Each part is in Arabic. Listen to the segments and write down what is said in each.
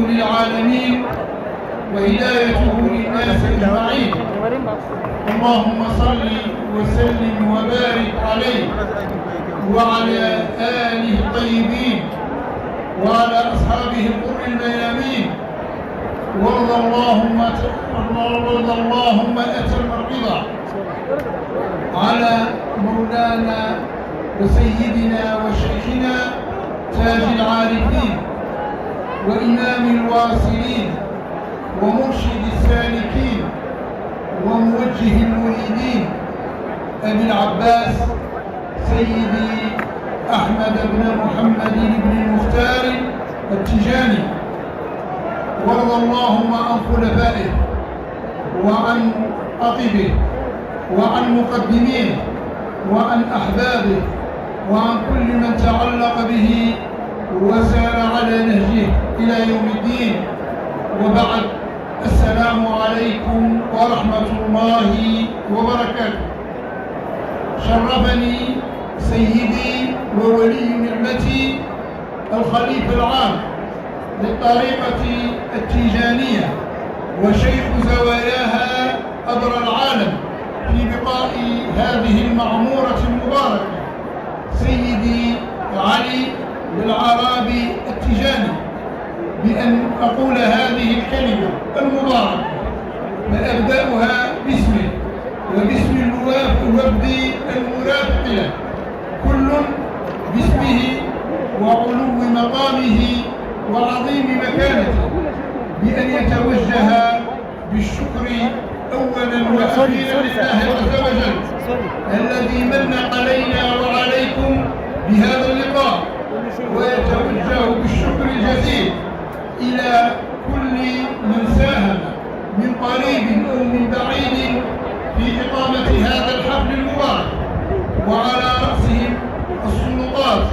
للعالمين وهدايته للناس أجمعين. اللهم صل وسلم وبارك عليه وعلى آله الطيبين وعلى أصحابه الغر الميامين. وارض اللهم أتم الرضا على مولانا وسيدنا وشيخنا تاج العارفين وإمام الواصلين ومرشد السالكين وموجه المريدين أبي العباس سيدي أحمد بن محمد بن المختار التجاني. وارض اللهم عن خلفائه وعن خطيبه وعن مقدميه وعن أحبابه وعن كل من تعلق به وسار على نهجه إلى يوم الدين. وبعد، السلام عليكم ورحمة الله وبركاته. شرفني سيدي وولي نعمتي الخليفة العام للطريقة التيجانية وشيخ زواياها أبر العالم في بقاء هذه المعمورة المباركة سيدي علي بالعرابي التيجاني بأن أقول هذه الكلمة المباركة وأبدأها باسمه وباسم الوفد المرافق له، كل باسمه وعلو مقامه وعظيم مكانته، بأن يتوجه بالشكر أولا وأخيرا لله عز وجل الذي من علينا وعليكم بهذا اللقاء، ويتوجه بالشكر الجزيل إلى كل من ساهم من قريب أو من بعيد في إقامة هذا الحفل المبارك، وعلى رأسهم السلطات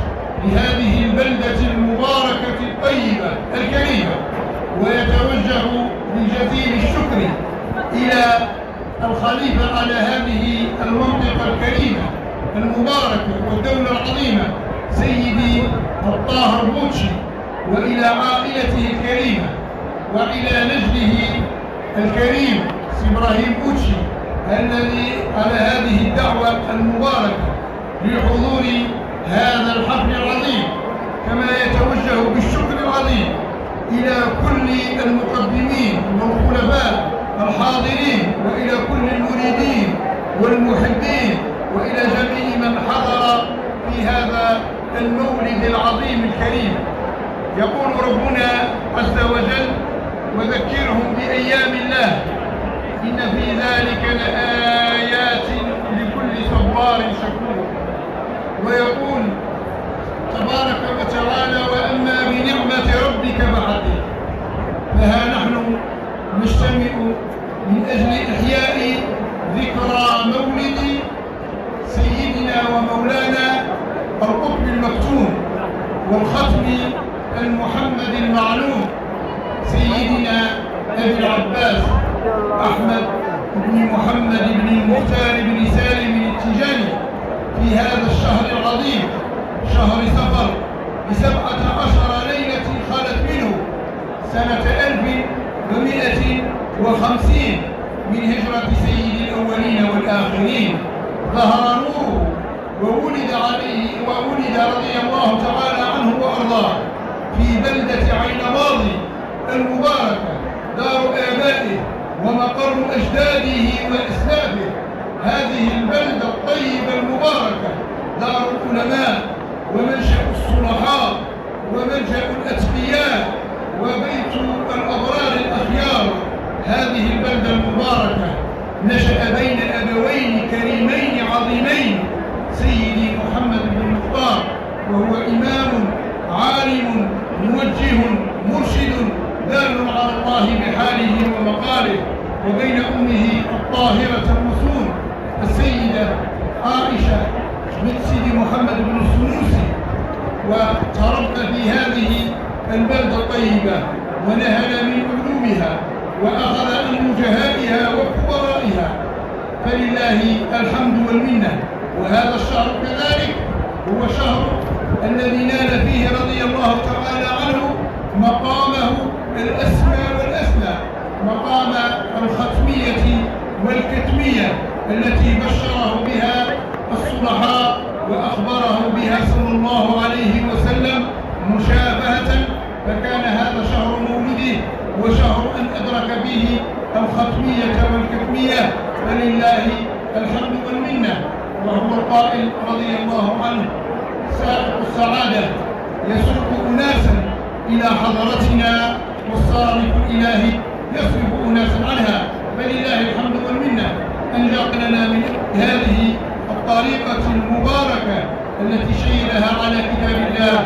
لهذه البلدة المباركة الطيبة الكريمة. ويتوجه بجزيل الشكر إلى الخليفة على هذه المنطقة الكريمة المباركة والدولة العظيمة سيدي الطاهر بوتشي، وإلى عائلته الكريمة، وإلى نجله الكريم إبراهيم بوتشي الذي على هذه الدعوة المباركة لحضور هذا الحفل العظيم. كما يتوجه بالشكر العظيم إلى كل المقدمين والخلفاء الحاضرين، وإلى كل المريدين والمحبين، وإلى جميع من حضر في هذا المولد العظيم الكريم. يقول ربنا عز وجل: وذكرهم بأيام الله إن في ذلك لآيات لكل صبار شكور. ويقول تبارك وتعالى: وأما بنعمة ربك فحدث. فها نحن نجتمع من أجل إحياء ذكرى مولد سيدنا ومولانا القطب المكتوم والختم المحمد المعلوم سيدنا أبي العباس أحمد بن محمد بن المختار بن سالم التيجاني في هذا الشهر العظيم، شهر صفر، ب17 ليلة خلت منه سنة 1150 من هجرة سيد الأولين والآخرين. ظهر نوره وولد رضي الله تعالى عنه وأرضاه في بلدة عين ماضي المباركة، دار آبائه ومقر أجداده وأسلافه. هذه البلدة الطيبة المباركة دار العلماء ومنشأ الصلحاء وملجأ الأتقياء وبيت الأبرار الأخيار. هذه البلدة المباركة نشأ بين أبوين كريمين عظيمين، سيدي محمد بن المختار، وهو إمام عالم موجه مرشد دال على الله بحاله ومقاله، وبين أمه الطاهرة المصون السيدة عائشة بنت سيدي محمد بن السنوسي. وتربى في هذه البلدة الطيبة ونهل من علومها وأخذ من نجهائها وكبرائها، فلله الحمد والمنة. وهذا الشهر كذلك هو شهر الذي نال فيه رضي الله تعالى عنه مقامه الأسمى والأسمى، مقام الختمية والكتمية التي بشره بها الصلحاء وأخبره بها صلى الله عليه وسلم مشابهة. فكان هذا شهر مولده وشهر أن أدرك به الختمية والكتمية، فلله الحمد والمنة. وهو القائل رضي الله عنه: سائق السعادة يسوق أناسا إلى حضرتنا، والصارف الإلهي يصرف أناسا عنها. فلله الحمد والمنة أن جعلنا من هذه الطريقة المباركة التي شهدها على كتاب الله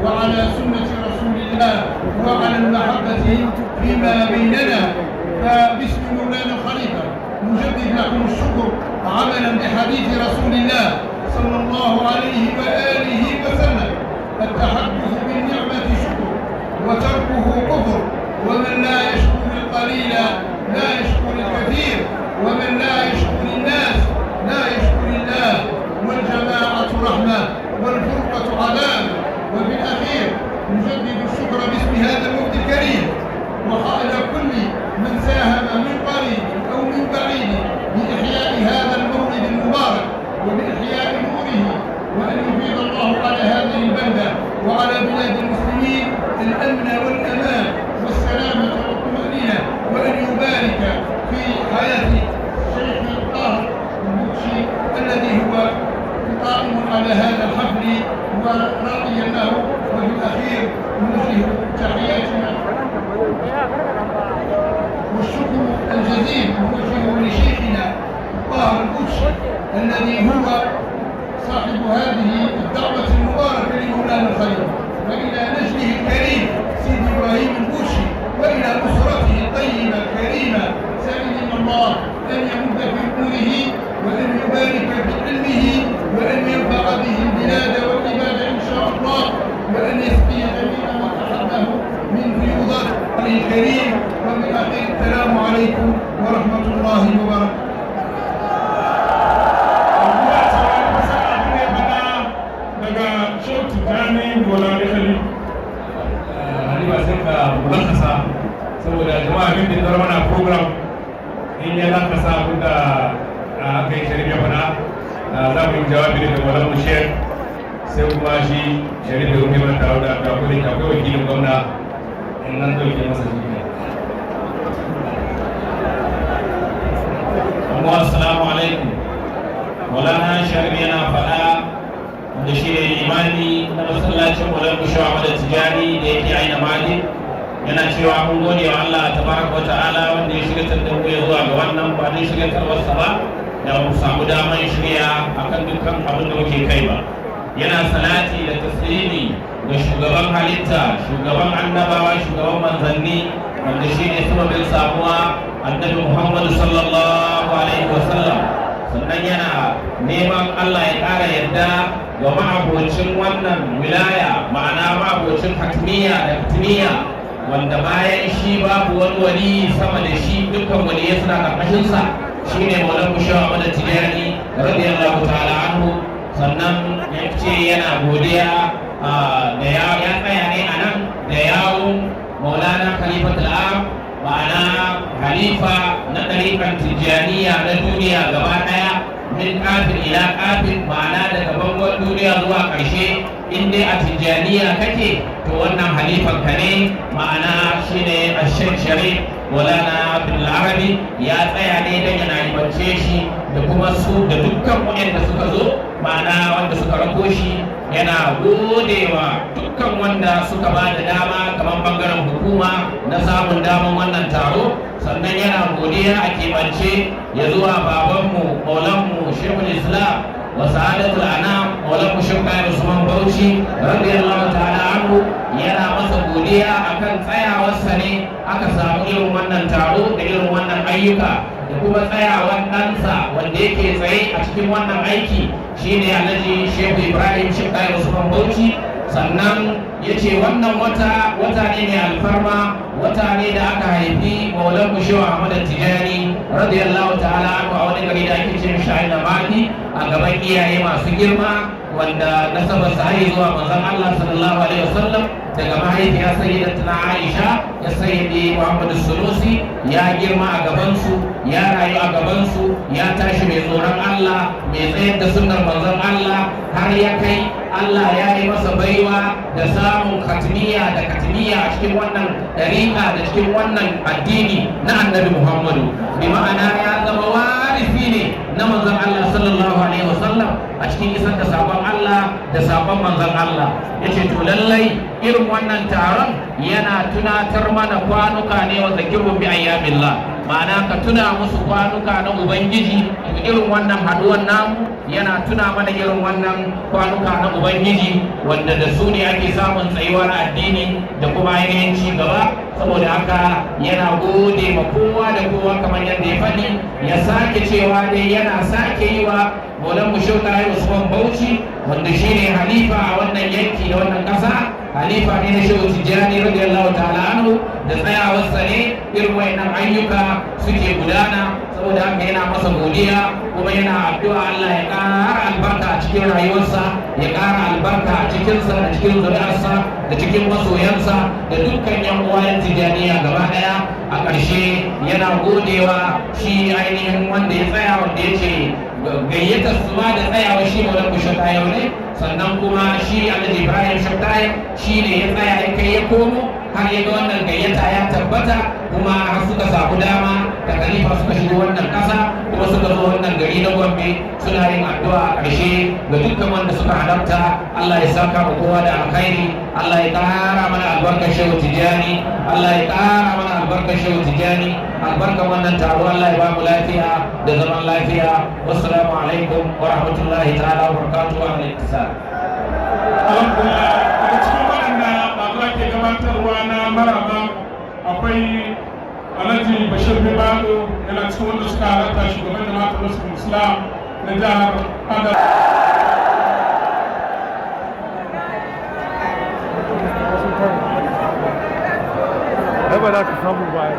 وعلى سنة رسول الله وعلى المحبة فيما بيننا. فباسم مولانا الخليفة نجدد لكم الشكر عملا بحديث رسول الله صلى الله عليه وآله وسلم: التحدث بالنعمة شكر وتركه كفر، ومن لا يشكر القليل لا يشكر الكثير، ومن لا يشكر الناس لا يشكر الله. والجماعة رحمة والفرقة عذاب. وفي الأخير نجدد الشكر باسم هذا المفتي الكريم وإلى كل من ساهم من قريب أو من بعيد بإحياء هذا المولد المبارك وبإحياء نوره، وأن يفيض الله على هذه البلدة وعلى بلاد المسلمين الأمن والأمان والسلامة والطمأنينة، وأن يبارك في حياة الشيخ طاهر البوكشي الذي هو قائم على هذا الحفل وراعيا له. وفي الأخير نوجه تحياتنا والشكر الجزيل نوجهه لشيخنا طاهر البوكشي الذي هو صاحب هذه الدعوة المباركة لمولانا الخليفة، وإلى نجله الكريم سيدي إبراهيم البوكشي، وإلى أسرته الطيبة الكريمة. سألنا الله أن يمد في أموره وأن يبارك بعلمه وأن ينفع به البلاد والعباد إن شاء الله، وأن يسقي جميع ما أحبه من فيوضات الكريم. وبالأخير السلام عليكم ورحمة الله وبركاته. saboda jama'a abin da zama mana program in ya zaka sa abin da aka yi sharif ya fada za mu yi jawabi daga malam mushek sai kuma shi sharif da rufe mana taro da akwai wakilin gwamna in nan dauke masa jiki. amma assalamu alaikum. maulana sharif yana fada da shi ne imani na masallacin maulana mushawa Ahmad Tijani da yake aina mali, yana cewa mun gode wa Allah tabaraka wa ta'ala wanda ya shirya da mu zuwa ga wannan ba dai shirya tarwarsa ba da mu samu damar shirya akan dukkan abin da muke kai ba. Yana salati da taslimi ga shugaban halitta, shugaban annabawa, shugaban manzanni, wanda shi ne sababin samuwa annabi Muhammad sallallahu alaihi wa sallam. Sannan yana neman Allah ya ƙara yadda ga ma'abocin wannan wilaya, ma'ana ma'abocin hatmiya da hatmiya, wanda bayan shi babu wani wali sama da shi, dukkan waliyai suna ƙarƙashinsa, shi ne Maulana Mushawa Ahmad Tijani radiyallahu ta'ala anhu. Sannan ya ce yana godiya da ya tsaya ne a nan da yawon Maulana Khalifatul Am, ma'ana halifa na ɗariƙar Tijjaniya na duniya gaba ɗaya, min kafin ila kafin, ma'ana daga bangon duniya zuwa ƙarshe. In dai a Tijjaniya kake to wannan halifan ka ne, ma'ana shine Sheikh Sharif Maulana Abdul Arabi. Ya tsaya ne don yana ribance shi da kuma su da dukkan waɗanda suka zo, ma'ana wanda suka rako shi. Yana godewa dukkan wanda suka ba da dama kamar bangaren hukuma na samun daman wannan taro. Sannan yana godiya a keɓance ya zuwa babanmu maulanmu Sheikhul Islam wa Sa'adatul Anam maulanmu Sheikh Usman Bauchi radiyallahu ta'ala anhu. Yana masa godiya akan tsayawarsa ne aka samu irin wannan taro da irin wannan ayyuka, da kuma tsayawar ɗansa wanda yake tsaye a cikin wannan aiki shine Alhaji Sheikh Ibrahim Sheikh Usman Bauchi. Sannan ya ce wannan wata ne mai alfarma, wata ne da aka haifi Maulana Mushawa Ahmad Tijani radiyallahu ta'ala anhu a wani gari da ake ce Shahin Namadi, a gaban iyaye masu girma wanda nasabar sa zuwa manzon Allah sallallahu alaihi wasallam. daga mahaifiya sayyidatuna Aisha ya sayyidi Muhammadu Sunusi, ya girma a gabansu, ya rayu a gabansu, ya tashi mai tsoron Allah, mai tsayar da sunnar manzon Allah, har ya kai Allah ya yi masa baiwa da samun katmiya da katmiya a cikin wannan dariƙa da cikin wannan addini na annabi Muhammadu. Bi ma'ana ya zama warifi ne na manzon Allah sallallahu alaihi wasallam a cikin isar da sabon Allah da sabon manzon Allah. Yace to lallai irin wannan taron yana tunatar mana kwanuka ne wa zakirun bi ayyamillah, ma'ana ka tuna musu kwanuka na Ubangiji. Irin wannan haduwan namu yana tuna mana irin wannan kwanuka na Ubangiji, wanda da su ne ake samun tsayuwar addini da kuma ainihin ci gaba. Saboda haka yana gode ma kowa da kowa kamar yadda ya faɗi, ya sake cewa dai yana sake yi wa Maulan Musho Tahir Usman Bauchi, wanda shi ne halifa a wannan yanki da wannan ƙasa, halifa ne na Shehu Tijjani radiyallahu ta'ala anhu, da tsayawarsa ne irin wayannan ayyuka suke gudana. Saboda haka yana masa godiya, kuma yana addu'a Allah ya ƙara albarka a cikin rayuwarsa, ya ƙara albarka a cikinsa da cikin zuri'arsa da cikin masoyansa da dukkan yan uwayen Tijjaniya gaba ɗaya. A ƙarshe yana godewa shi ainihin wanda ya tsaya, wanda ya ce gayyatar su ma da tsayawa shi Maulan Musho Tahir ne, sannan kuma shi Alhaji Ibrahim Shattaye shi ne ya tsaya ya kai ya komo har ya ga wannan gayyata ya tabbata, kuma har suka samu dama da khalifa suka shigo wannan ƙasa, kuma suka zo wannan gari na Gombe suna yin addu'a a ƙarshe ga dukkan wanda suka halarta. Allah ya saka mu kowa da alkhairi, Allah ya ƙara mana albarkar Shehu Tijjani, Allah ya ƙara mana albarkar Shehu Tijjani, albarkar wannan taro. Allah ya ba mu lafiya da zaman lafiya. Wassalamu alaikum wa rahmatullahi ta'ala wa barakatuhu wa alaikum. Alhamdulillah, daga cikin waɗanda ba ke gabatarwa na maraba akwai Alhaji Bashir Bibado, yana cikin wanda suka halarta shugaban jama'atul Nasrul Islam na jihar Adamawa. ba za ka samu baya.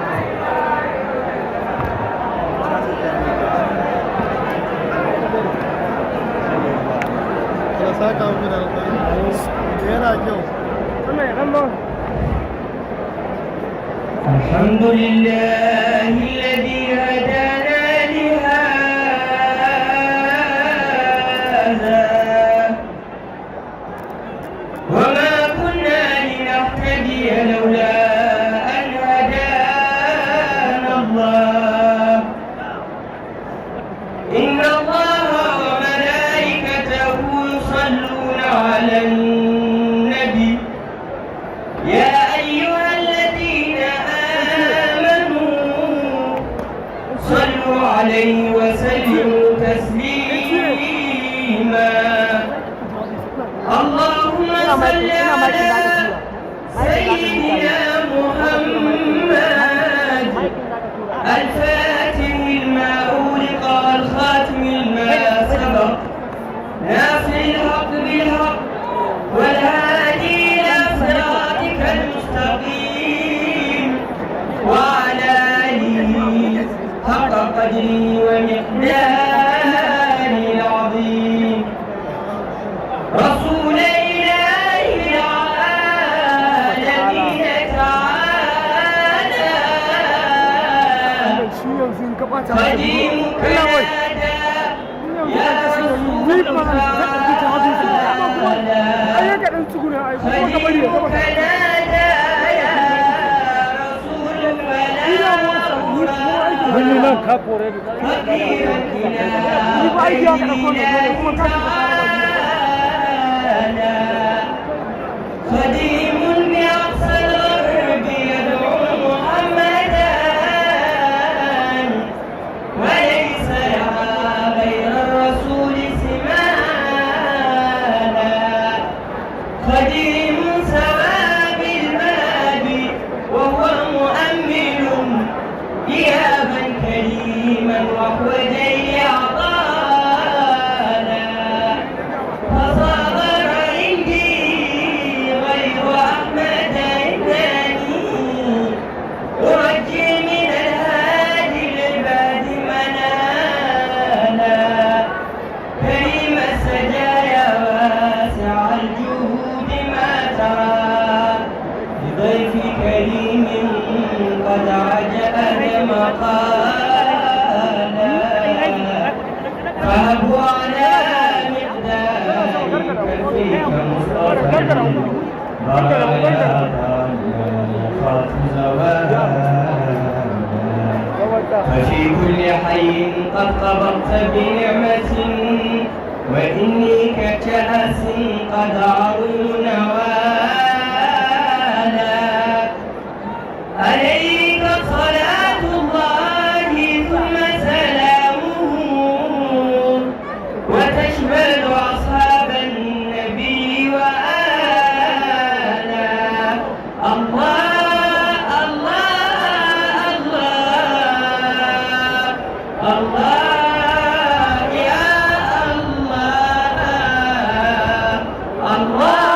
saka mu da yana kyau. الحمد لله الذي هدانا لهذا وما كنا لنهتدي لولا أن هدانا الله إن الله وملائكته يصلون على النبي يا أيها الذين آمنوا صلوا عليه وسلموا تسليما اللهم صل على سيدنا محمد الفاتح لما أغلق والخاتم لما سبق ناصر الحق بالحق والهادي إلى صراطك المستقيم وعلى آله حق قدره ومقداره العظيم رسول إله العالمين تعالى قديمك نادى يا رسول قديمك نادى يا رسول خديم بأقصى الغرب يدعو محمدا وليس لها غير الرسول سمانا خديم سوى بالباب وهو مؤمن إيابا كريما وهو جيد عطانا فصابر عندي غير أحمد إنني أرجي من الهادي للباد منانا كريم السجايا واسع الجهود ما ترى قد عجل مقالا فهبوا على مقدارك فيك مصطفى بايا يخاف زوالا ففي كل حي قد قبضت بنعمة وإني ككأس قد عروا نوالا عليك صلاة الله ثم سلامه وتشمل أصحاب النبي وآلا الله الله الله الله يا الله الله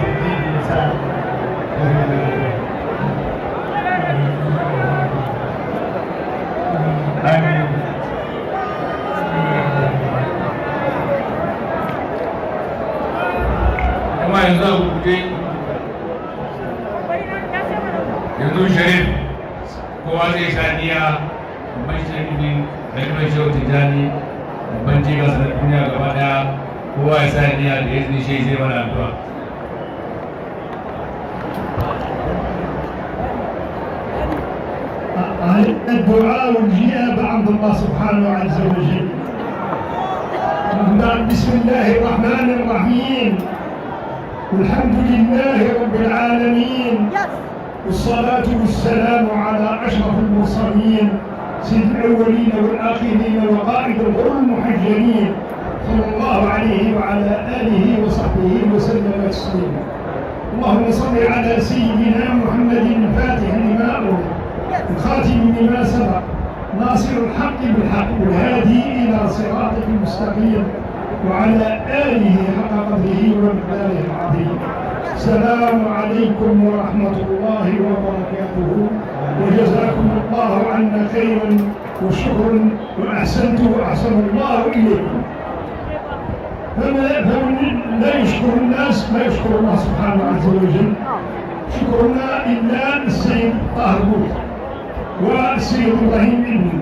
الدين الإنسان. آمين. Kuma yanzu a guje yanzu sharif kowa zai sha niyya babban sharifin kalimar shehu tijjani babban jiga sanar duniya gaba daya kowa ya sa niyya da ya zai zai mana addu'a. الدعاء والجيابة عند الله سبحانه عز وجل. بسم الله الرحمن الرحيم. والحمد لله رب العالمين، والصلاة والسلام على أشرف المرسلين سيد الأولين والآخرين وقائد الغر المحجلين صلى الله عليه وعلى آله وصحبه وسلم تسليما. اللهم صل على سيدنا محمد الفاتح لما أغلق الخاتم لما سبق ناصر الحق بالحق والهادي إلى صراطك المستقيم وعلى آله حق قدره ومقداره العظيم. السلام عليكم ورحمة الله وبركاته، وجزاكم الله عنا خيرا وشكرا وأحسنت وأحسن الله إليكم. فمن لا يشكر الناس لا يشكر الله سبحانه عز وجل. شكرنا إلا السيد طاهر بوط والسيد إبراهيم ابني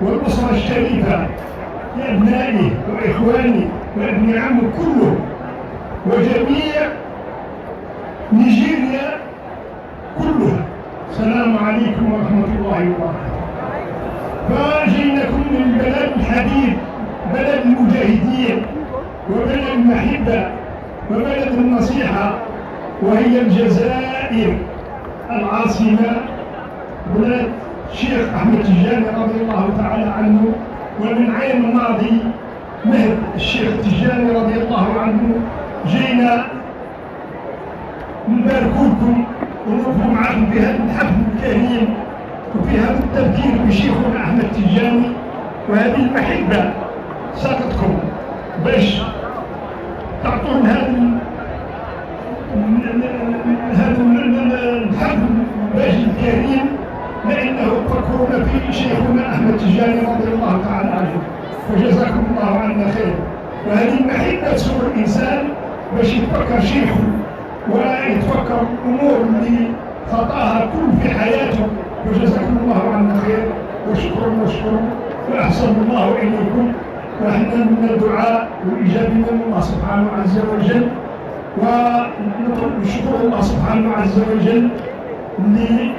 والأسرة الشريفة لأبنائي وإخواني وابن عمي كلهم وجميع نيجيريا كلها. السلام عليكم ورحمة الله وبركاته. فجئناكم من بلد الحبيب، بلد المجاهدين وبلد المحبة وبلد النصيحة، وهي الجزائر العاصمة بلاد الشيخ أحمد تجاني رضي الله تعالى عنه. ومن عام الماضي مهد الشيخ تجاني رضي الله عنه جينا نباركوكم ونوقفوا معكم في هذا الحفل الكريم وفي هذا التذكير بشيخنا أحمد تجاني، وهذه المحبة ساقتكم باش تعطون هذا الحفل باش الكريم، لأنه تفكرون في شيخنا أحمد تجاني رضي الله تعالى عنه، وجزاكم الله عنا خير. وهذه المحبة تسوق الإنسان باش يتفكر شيخه ويتفكر الأمور اللي خطاها كل في حياته، وجزاكم الله عنا خير وشكرا وأحسن الله إليكم. وإحنا من الدعاء والإجابة من الله سبحانه عز وجل، ونطلب شكر الله سبحانه عز وجل اللي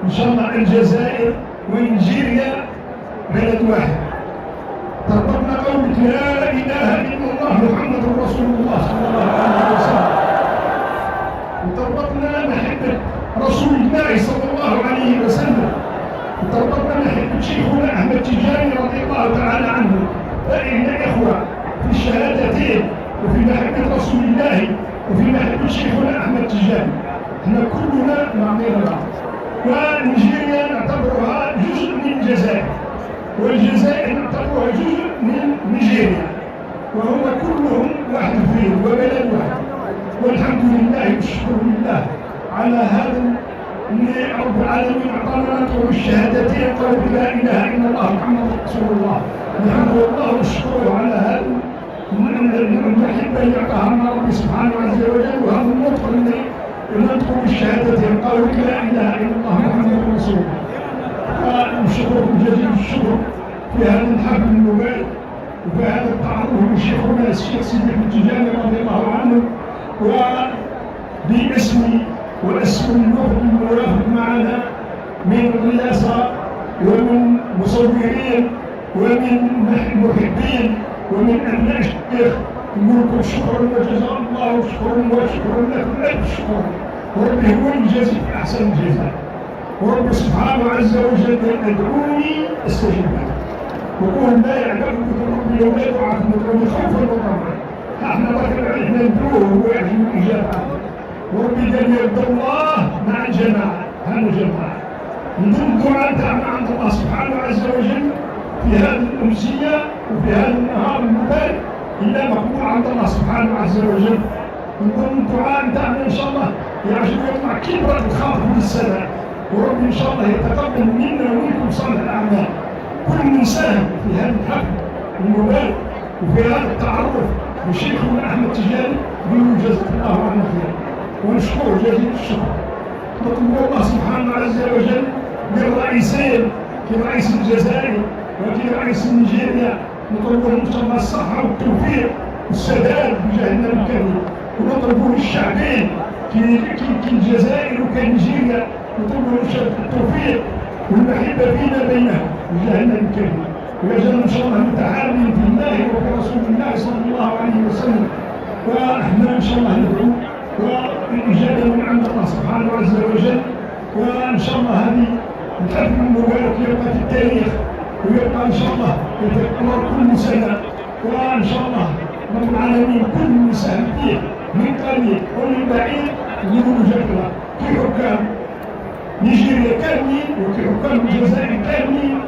إن شاء الله الجزائر ونيجيريا بلد واحد. تربطنا قولة لا إله إلا الله محمد رسول الله صلى الله عليه وسلم، وتربطنا محبة رسول الله صلى الله عليه وسلم، وتربطنا محبة شيخنا أحمد تجاني رضي الله تعالى عنه. فإحنا إخوة في الشهادتين وفي محبة رسول الله وفي محبة شيخنا أحمد تجاني. احنا كلنا نعطينا بعض. ونيجيريا نعتبرها جزء من الجزائر، والجزائر نعتبرها جزء من نيجيريا، وهم كلهم واحد فيه وبلد واحد. والحمد لله والشكر لله على هذا اللي رب العالمين اعطانا نطلب الشهادتين قول لا اله الا الله محمد رسول الله. نحمد الله ونشكره على هذا المحبه اللي اعطاها لنا ربي سبحانه عز وجل، وهذا النطق اللي نطلب الشهادتين قول لا اله الا الله محمد رسول الله. ونشكركم جزيل الشكر في هذا الحفل المبارك وفي هذا التعرف بشيخنا الشيخ سيدي أحمد تجاني رضي الله عنه، وباسمي واسم الوفد المرافق معنا من الرئاسة ومن مصورين ومن محبين ومن أبناء الشيخ نقول لكم شكرا وجزاء الله وشكرا لكم ألف شكر، وربي هو الجازي في أحسن الجزاء. ورب سبحانه عز وجل ادعوني استجب لكم، وقول لا يعلم ربي ولا يدعاكم ادعوني خوفا وطمعا. احنا احنا ندعوه وهو يعجب الاجابه. وربي قال يرضى الله مع الجماعه، هذا جماعه نضم الدعاء تاعنا عند الله سبحانه عز وجل في هذه الامسيه وفي هذا النهار المبارك الا مقبول عند الله سبحانه عز وجل. نقول الدعاء بتاعنا ان شاء الله يعجب يطلع كبرة الخاطر من السماء، وربي ان شاء الله يتقبل منا ومنكم صالح الاعمال. كل من ساهم في هذا الحفل المبارك وفي هذا التعرف بشيخنا احمد تجاني نقول جزاك الله عنا خير ونشكره جزيل الشكر. نطلب الله سبحانه عز وجل للرئيسين كرئيس الجزائر وكرئيس نيجيريا، نطلب لهم ان شاء الله الصحه والتوفيق والسداد بجاه النبي الكريم، ونطلب للشعبين كالجزائر وكنيجيريا نطلب لهم التوفيق والمحبه فينا بينهم بجاه النبي الكريم، ويجعلنا ان شاء الله متعاونين في الله وفي رسول الله صلى الله عليه وسلم. واحنا ان شاء الله ندعو والإجابة من عند الله سبحانه عز وجل، وإن شاء الله هذه الحفل المبارك يبقى في التاريخ ويبقى إن شاء الله يتكرر كل سنة، وإن شاء الله رب العالمين كل من ساهم فيه من قريب ومن بعيد يقولوا جبلة كحكام نيجيريا كاملين وكحكام الجزائر كاملين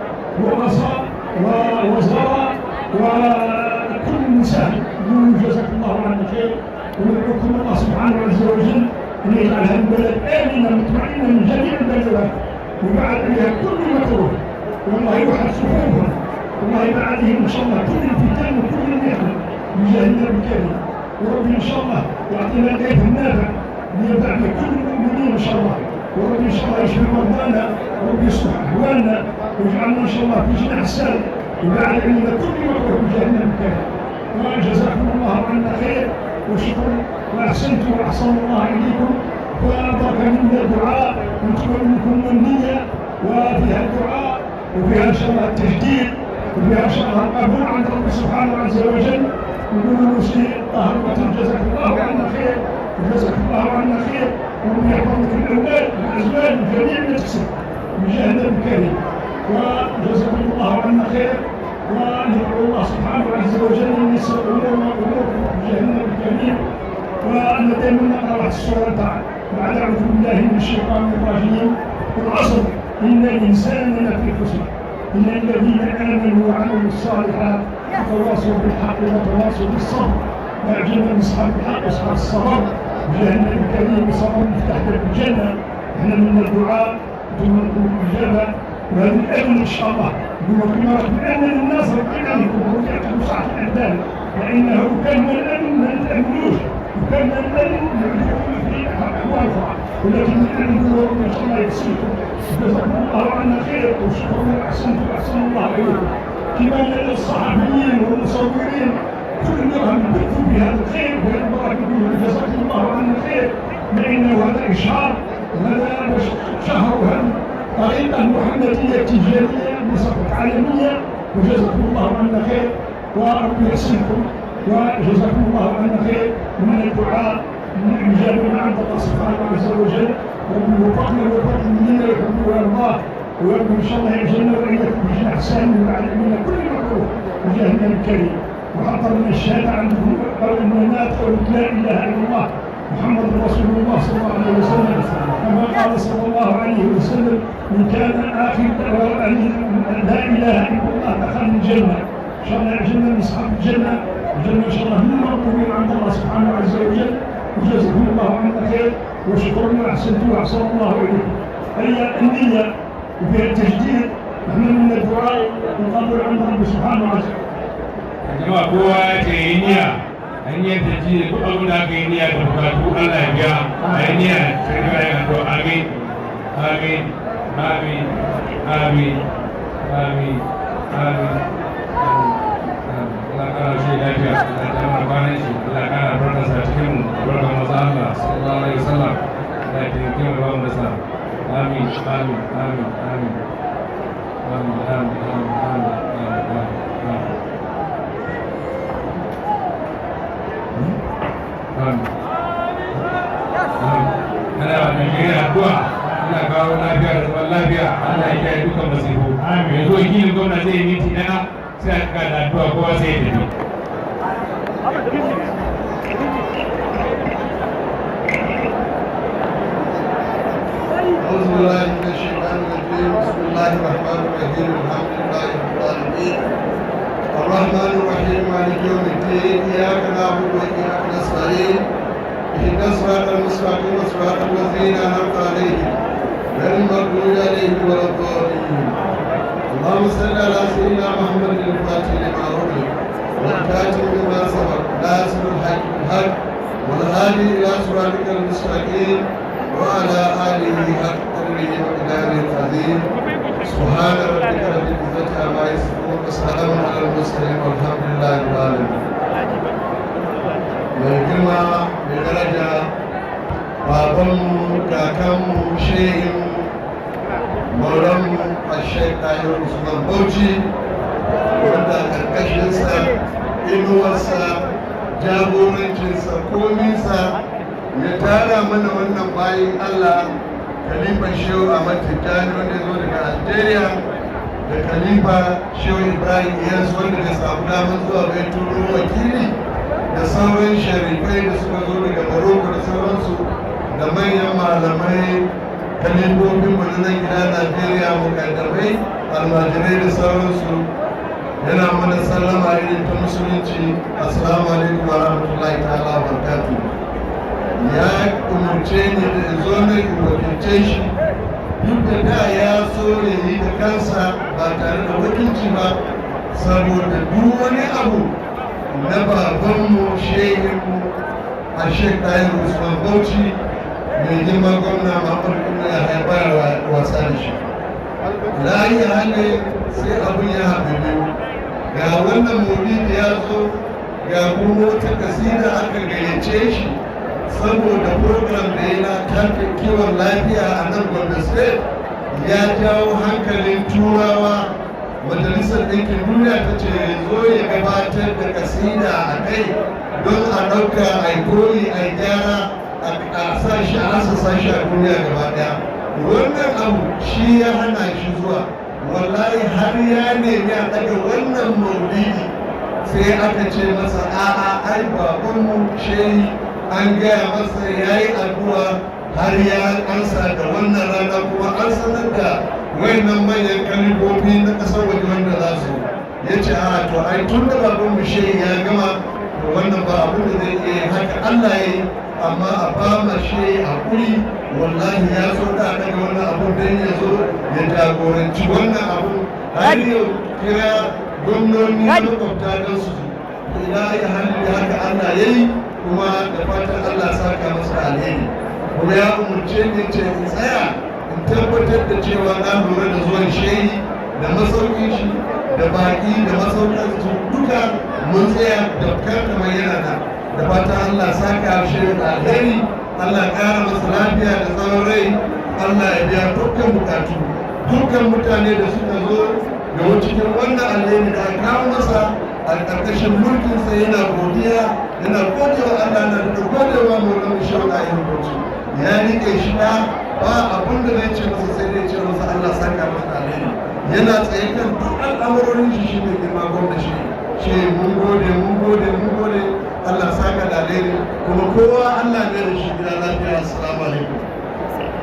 ورؤساء ووزراء وكل من ساهم يقولوا جزاك الله عنا خير. وندعوكم الله سبحانه عز وجل ان يجعل هذا البلد امنا مطمئنا من جميع البلدات ويبعد عليها كل مكروه، والله يوحد صفوفهم، والله يبعد عليهم ان شاء الله كل الفتن وكل المحن بجاه النبي الكريم، وربي ان شاء الله يعطينا الكيف النافع لينفع كل المؤمنين ان شاء الله، وربي ان شاء الله يشفي مرضانا وربي يصلح احوالنا ويجعلنا ان شاء الله في جناح سالم ويبعد علينا كل مكروه بجاه النبي الكريم. وجزاكم الله عنا خير وشكرا واحسنتم واحسن الله اليكم، وبركه منا الدعاء ونطلب منكم النيه وفيها الدعاء وفيها ان شاء الله التجديد وفيها ان شاء الله القبول عند ربي سبحانه عز وجل. نقول له طاهر جزاك الله عنا خير وجزاك الله عنا خير، وربي يحفظ لك الاولاد والازواج وجميع ما تكسب بجاه النبي الكريم، وجزاكم الله عنا خير. وندعو الله سبحانه عز وجل ان يسر امورنا واموركم بجاه النبي الكريم. وانا دائما نقرا السوره بعد اعوذ بالله من الشيطان الرجيم والعصر ان الانسان لفي خسر الا الذين امنوا وعملوا الصالحات وتواصوا بالحق وتواصوا بالصبر. واعجبنا اصحاب الحق واصحاب الصبر بجاه النبي الكريم، صبر مفتاح باب الجنه. احنا من الدعاء ثم الاجابه وهذا الامن ان شاء الله يقول كما نامن الناس بامنكم ورجعتم ساعه الاذان، لانه كان من الامن ما تامنوش وكان من الامن يعجبكم في احوال اخرى، ولكن الامن هو ان شاء الله يكسيكم. جزاكم الله عنا خير وشكرا واحسنتم واحسن الله اليكم. كما ان الصحفيين والمصورين كلهم يبثوا بهذا الخير وهذا البركه يقولوا جزاكم الله عنا خير، لانه هذا اشهار وهذا شهر وهذا طريقة محمدية تجارية بصفة عالمية. وجزاكم الله عنا خير وربي يحسنكم وجزاكم الله عنا خير. من الدعاء من الإجابة من عند الله سبحانه عز وجل، ربي يوفقنا ويوفقكم منا ويحبه ويرضاه، ويربي إن شاء الله يجعلنا وإياكم بجناح سالم ويعلمنا كل مكروه بجاه النبي الكريم. وحضر من الشهادة عندكم قول المنات قول لا إله إلا الله محمد رسول الله صلى الله عليه وسلم، كما قال صلى الله عليه وسلم من كان آخر لا إله إلا الله دخل الجنة. إن شاء الله يعجبنا من أصحاب الجنة وجنة إن شاء الله من مقبولين عند الله سبحانه عز وجل. وجزاكم الله عنا خير وشكرا وأحسنتم وأحسن الله إليكم. هي النية وفيها التجديد، نحن من الدعاء ونقبل عند ربي سبحانه عز وجل. jama'a kowa ya ce yi niyya an yi ta ji duk abin da aka yi niyya da bukatu Allah ya biya a yi niyya sai da ya to amin amin amin amin amin amin. Allah kara shi lafiya da jama'a kwanan shi, Allah kara barkasa cikin barkan maza Allah sallallahu alaihi wasallam da ke kin ba mu da sa amin amin amin amin amin amin amin amin. Ana Najeriya addu'a ana kawo lafiya da zaman lafiya, Allah ya kiyaye dukkan masifu. Yanzu wakilin gwamna zai yi minti ɗaya sai a da addu'a kowa sai ya tafi. أعوذ بالله من الشيطان الرجيم، بسم الله الرحمن الرحيم، الحمد لله رب العالمين، الرحمن الرحيم، مالك يوم الدين، إياك نعبد وإياك نستعين، اهدنا الصراط المستقيم صراط الذين أنعمت عليهم غير المغضوب عليهم ولا الضالين. اللهم صل على سيدنا محمد الفاتح لما أغلق والكاتب لما سبق ناصر الحق بالحق والهادي إلى صراطك المستقيم وعلى آله حق قدره ومقداره العظيم. سبحان ربك رب العزة عما يصفون وسلام على المرسلين والحمد لله رب العالمين. mai girma mai daraja babanmu kakanmu shehin maulanmu a shekaru usman bauchi wanda karkashinsa inuwarsa jagorancinsa kominsa ya tara mana wannan bayan allah khalifa shehu ahmad tijjani wanda zo daga algeria da khalifa shehu ibrahim iyas wanda ya samu damar zuwa bai turo wakili da sauran sharifai da suka zo daga Morocco da sauransu da manyan malamai kalibobin mu na gida Najeriya mukaddamai almajirai da sauransu yana mana sallama irin ta musulunci assalamu alaikum wa rahmatullahi ta'ala wa barakatuh. Ya umurce ni da zo na wakilce shi duk da da ya so ya yi da kansa ba tare da wakilci ba saboda duk wani abu na babanmu shehinmu a shekaru usman bauchi mai girma gwamna mafarkin ya haifar wasa da shi layi hali sai abin ya haɗu biyu ga wannan maulidi ya zo ga kuma wata kasida aka gayyace shi saboda program da yana tafi kiwon lafiya a nan Gombe State ya jawo hankalin turawa. Majalisar Ɗinkin Duniya ta ce zo ya gabatar da kasida a kai don a ɗauka a yi koyi a yi gyara a sa shi a sa shi a duniya gaba ɗaya. Wannan abu shi ya hana shi zuwa wallahi har ya nemi a ɗaga wannan maulidi sai aka ce masa a'a ai babanmu shehi an gaya masa ya yi addu'a har ya ansa da wannan rana kuma an sanar da wayannan manyan kalibobi na kasar waje wanda za su ya ce a to ai tun da babban mushe ya gama to wannan ba abin da zai iya haka Allah ya yi amma a ba ma shi hakuri wallahi ya so da daga wannan abun dan ya zo ya jagoranci wannan abu har yau kira gwamnoni na makwabta don su ila ya halin haka Allah ya yi kuma da fatan Allah saka masa alheri kuma ya umurce ni ce in tsaya tabbatar da cewa na lura da zuwan shehi da masaukin shi da baki da masaukin su duka mun tsaya da kan kamar yana da fata Allah saka shehi da alheri Allah ƙara masa lafiya da tsawon rai Allah ya biya dukkan bukatu dukkan mutane da suka zo da cikin wannan alheri da aka kawo masa a ƙarƙashin mulkinsa yana godiya yana godewa Allah na da godewa maulan shehu da ayyukan ya rike shi da ba abin da zai ce masa sai dai ce masa Allah saka masa alheri yana tsaye kan duk al'amurorin shi shine girma gwamna shi mun gode Allah saka da alheri kuma kowa Allah ne da shi gida lafiya assalamu alaikum.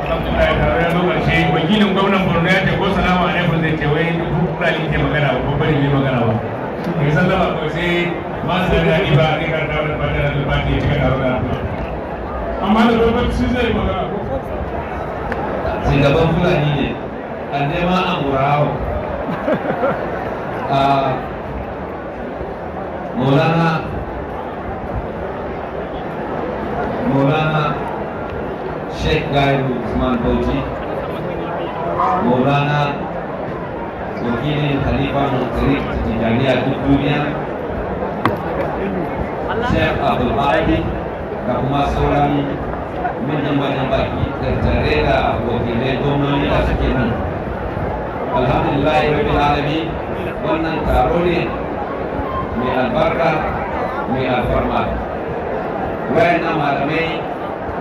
Alhamdulillah tare da lokaci wakilin gwamnan Borno ya ce ko salamu alaikum zai ce wai duk kurali ke magana ba ko bari mai magana ba. Mai sallama ko sai ma sai da ni ba ni karta da fadar da albati ya cika taro da amma da lokaci zai magana ko shugaban fulani ne an nema a murawa a maulana sheikh gairu usman bauchi maulana wakilin halifan tarik tijaniya duk duniya sheikh abdulhadi da kuma sauran manyan baki tare da wakilai gwamnoni da suke nan alhamdulillah rabbil alamin wannan taro ne mai albarka mai alfarma wayannan malamai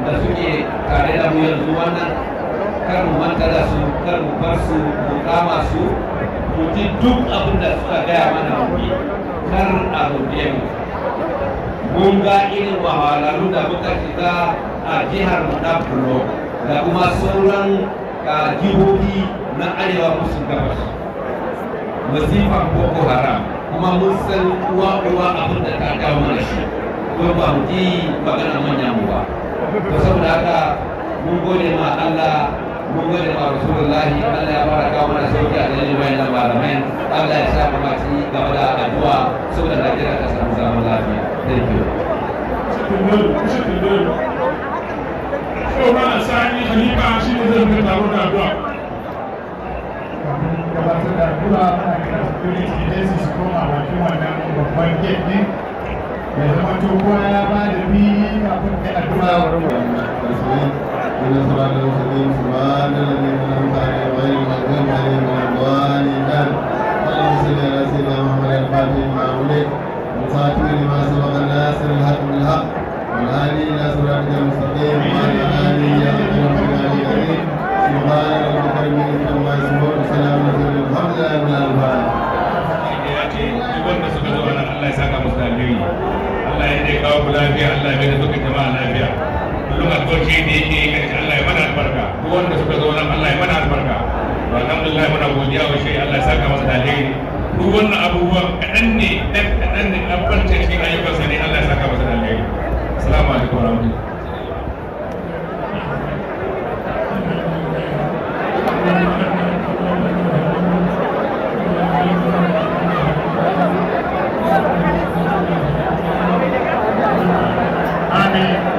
da suke tare da mu yanzu wannan kar mu manta da su kar mu bar su mu kama su mu ji duk abin da suka gaya mana mu yi kar a rubuce mu mun ga irin wahalhalu da muka shiga a jihar mu na Borno da kuma sauran jihohi na arewa musu gabas masifan Boko Haram kuma mun san uwa abin da ta kawo mana shi ko ba mu ji magana manyan mu ba to saboda haka mun gode ma Allah mun gode ma Rasulullahi Allah ya baraka mana sauki a dalilin wayannan malamai Allah ya sa mu maci gaba da addu'a saboda Najeriya ta samu zaman lafiya thank you Shugaba Sani Khalifa shi ne zai rufe taro da addu'a. Gabatar da addu'a ana kira security agencies ko a bakin wannan babban gate ne ya zama to kowa ya ba da fili kafin kai addu'a. وخاتم لما سبق الناصر الحق بالحق والهادي الى صراطك المستقيم وعلى اله وصحبه اجمعين سبحان ربك رب العزه عما يصفون وسلام على المرسلين والحمد لله رب العالمين. wanda suka zo nan Allah ya saka musu alheri Allah ya dai kawo lafiya Allah ya da duka jama'a lafiya kullum albarci da yake kai Allah ya mana albarka duk wanda suka zo nan Allah ya mana albarka to alhamdulillah muna godiya wa shi Allah ya saka masa alheri duk wannan abubuwan kaɗan ne albarkacin cikin ayyukansa ne Allah ya saka masa alheri assalamu alaikum wa rahmatullahi Amin.